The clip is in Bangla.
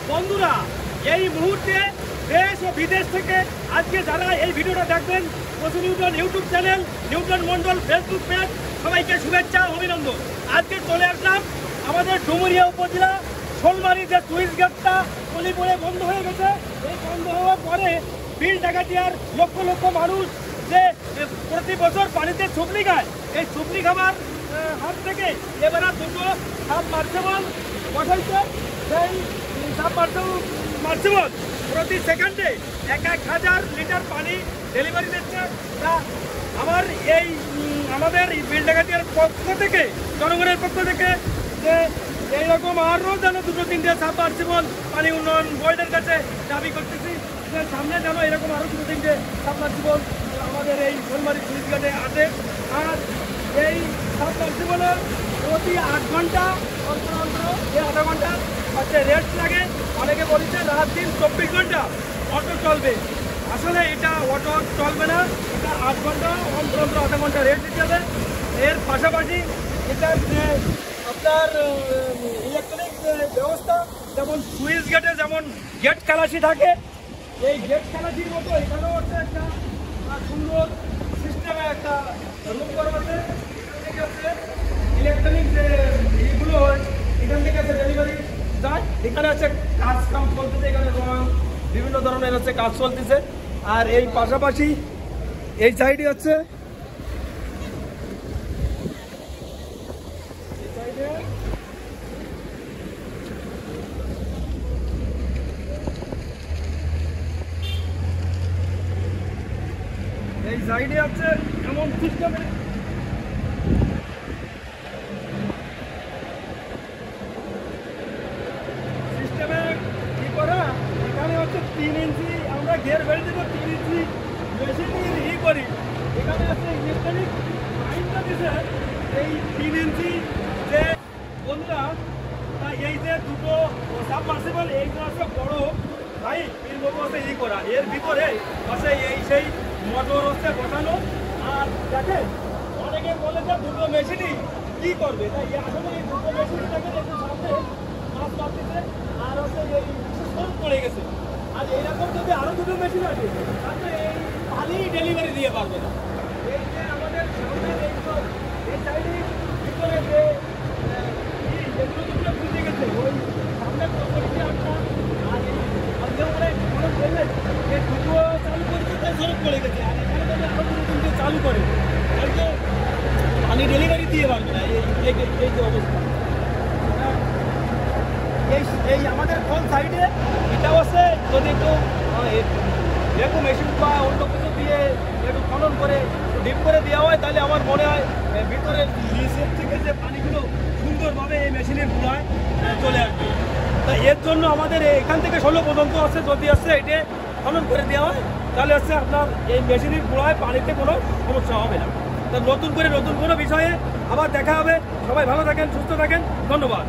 বন্ধুরা, এই মুহূর্তে দেশ ও বিদেশ থেকে আজকে যারা এই ভিডিওটা দেখবেন, Newton YouTube channel, Newton Mondal Facebook page, সবাইকে শুভেচ্ছা অভিনন্দন। আজকে চলে আসলাম আমাদের ডুমুরিয়া উপজেলা শোলমারি যে সুইচ গেটটা কলিপুরে বন্ধ হয়ে গেছে। এই বন্ধ হওয়ার পরে বিল ডাকাতিয়ার লক্ষ লক্ষ মানুষ যে প্রতি বছর পানিতে চুপলি খায়, এই চুপলি খাবার হাত থেকে এবারে দুটো সাবমার্সিবল বসাইছে। সেই সাবমার্সিবল প্রতি সেকেন্ডে 1000 লিটার পানি ডেলিভারি দিচ্ছে। তা আমাদের বিল ডাকাতিয়ার পক্ষ থেকে, জনগণের পক্ষ থেকে যে এইরকম আরও যেন 2-3টে সাবমার্সিবল পানি উন্নয়ন বোর্ডের কাছে দাবি করতেছি যে সামনে যেন এরকম আরও 2-3টে সাবমার্সিবল আমাদের এই শোলমারি সুইচ গেটে আসে। আর এই সাবমার্সিবলের প্রতি 8 ঘন্টা অন্তর এই আধা ঘন্টা হচ্ছে রেস্ট লাগে। অনেকে বলছে রাত দিন 24 ঘন্টা অটো চলবে, আসলে এটা অটো চলবে না, এটা 8 ঘন্টা অন্তর আধা ঘন্টা রেস্ট দিতে হবে। এর পাশাপাশি এটার যে আপনার ইলেকট্রনিক ব্যবস্থা, যেমন সুইচ গেটে যেমন গেট খালাসি থাকে, এই গেট খালাসির মতো এখানেও হচ্ছে একটা সুন্দর সিস্টেমে একটা রুম করা আছে। ইলেকট্রনিক যে ইগুলো এখান থেকে আছে ডেলিভারি যায়। এখানে আছে কাজ চলতেছে, এখানে রং বিভিন্ন ধরনের হচ্ছে কাজ চলতেছে। আর এই পাশাপাশি এই সাইডে হচ্ছে আছে এমন সিস্টেমে কি করা, এখানে হচ্ছে 3 ইঞ্চি আমরা ঘের বেড়ে দেবো, 3 ইঞ্চি মেশিন ই করি। এখানে হচ্ছে ইলেকট্রনিক লাইনটা দিছে এই 3 ইঞ্চি যে বন্ধুরা। এই যে দুটো সাবমার্সিবল, এইগুলো হচ্ছে বড় ভাই এর মতো হচ্ছে ই করা, এর ভিতরে হচ্ছে এই সেই মোটর হচ্ছে বসানো। আর দেখেন অনেকে বলে যে দুটো মেশিনই কি করবে, তাই আসলে এই দুটো মেশিন দেখেন একটু সামনে মাছ পাচ্ছে আর হচ্ছে এই স্টোর পড়ে গেছে। আর এইরকম যদি আরো দুটো মেশিন আছে তাহলে এই পানি ডেলিভারি দিয়ে পারবে না। এই যে আমাদের সামনে এই সাইডে ভিতরে যে যেগুলো দুটো খুঁজে গেছে, ওই সামনে পরিষ্কার একটা আর এই উপরে বললেন যে দুটো চালু করতে তাই সড়ক পড়ে গেছে। আর এখানে যদি আরো দুটো তিনটে চালু করে তাহলে পানি ডেলিভারি দিয়ে পারবে না। এই যে অবস্থা এই আমাদের কোন সাইডে এটা হচ্ছে যদি একটু এরকম মেশিন বা অন্য কিছু দিয়ে একটু খনন করে ডিপ করে দেওয়া হয়, তাহলে আমার মনে হয় ভিতরে নিচের থেকে যে পানিগুলো সুন্দরভাবে এই মেশিনের গুঁড়ায় চলে আসবে। তা এর জন্য আমাদের এখান থেকে 16 পর্যন্ত আছে, যদি আসছে এটা খনন করে দেওয়া হয় তাহলে হচ্ছে আপনার এই মেশিনের গুঁড়ায় পানিতে কোনো সমস্যা হবে না। তা নতুন কোনো বিষয়ে আবার দেখা হবে। সবাই ভালো থাকেন, সুস্থ থাকেন, ধন্যবাদ।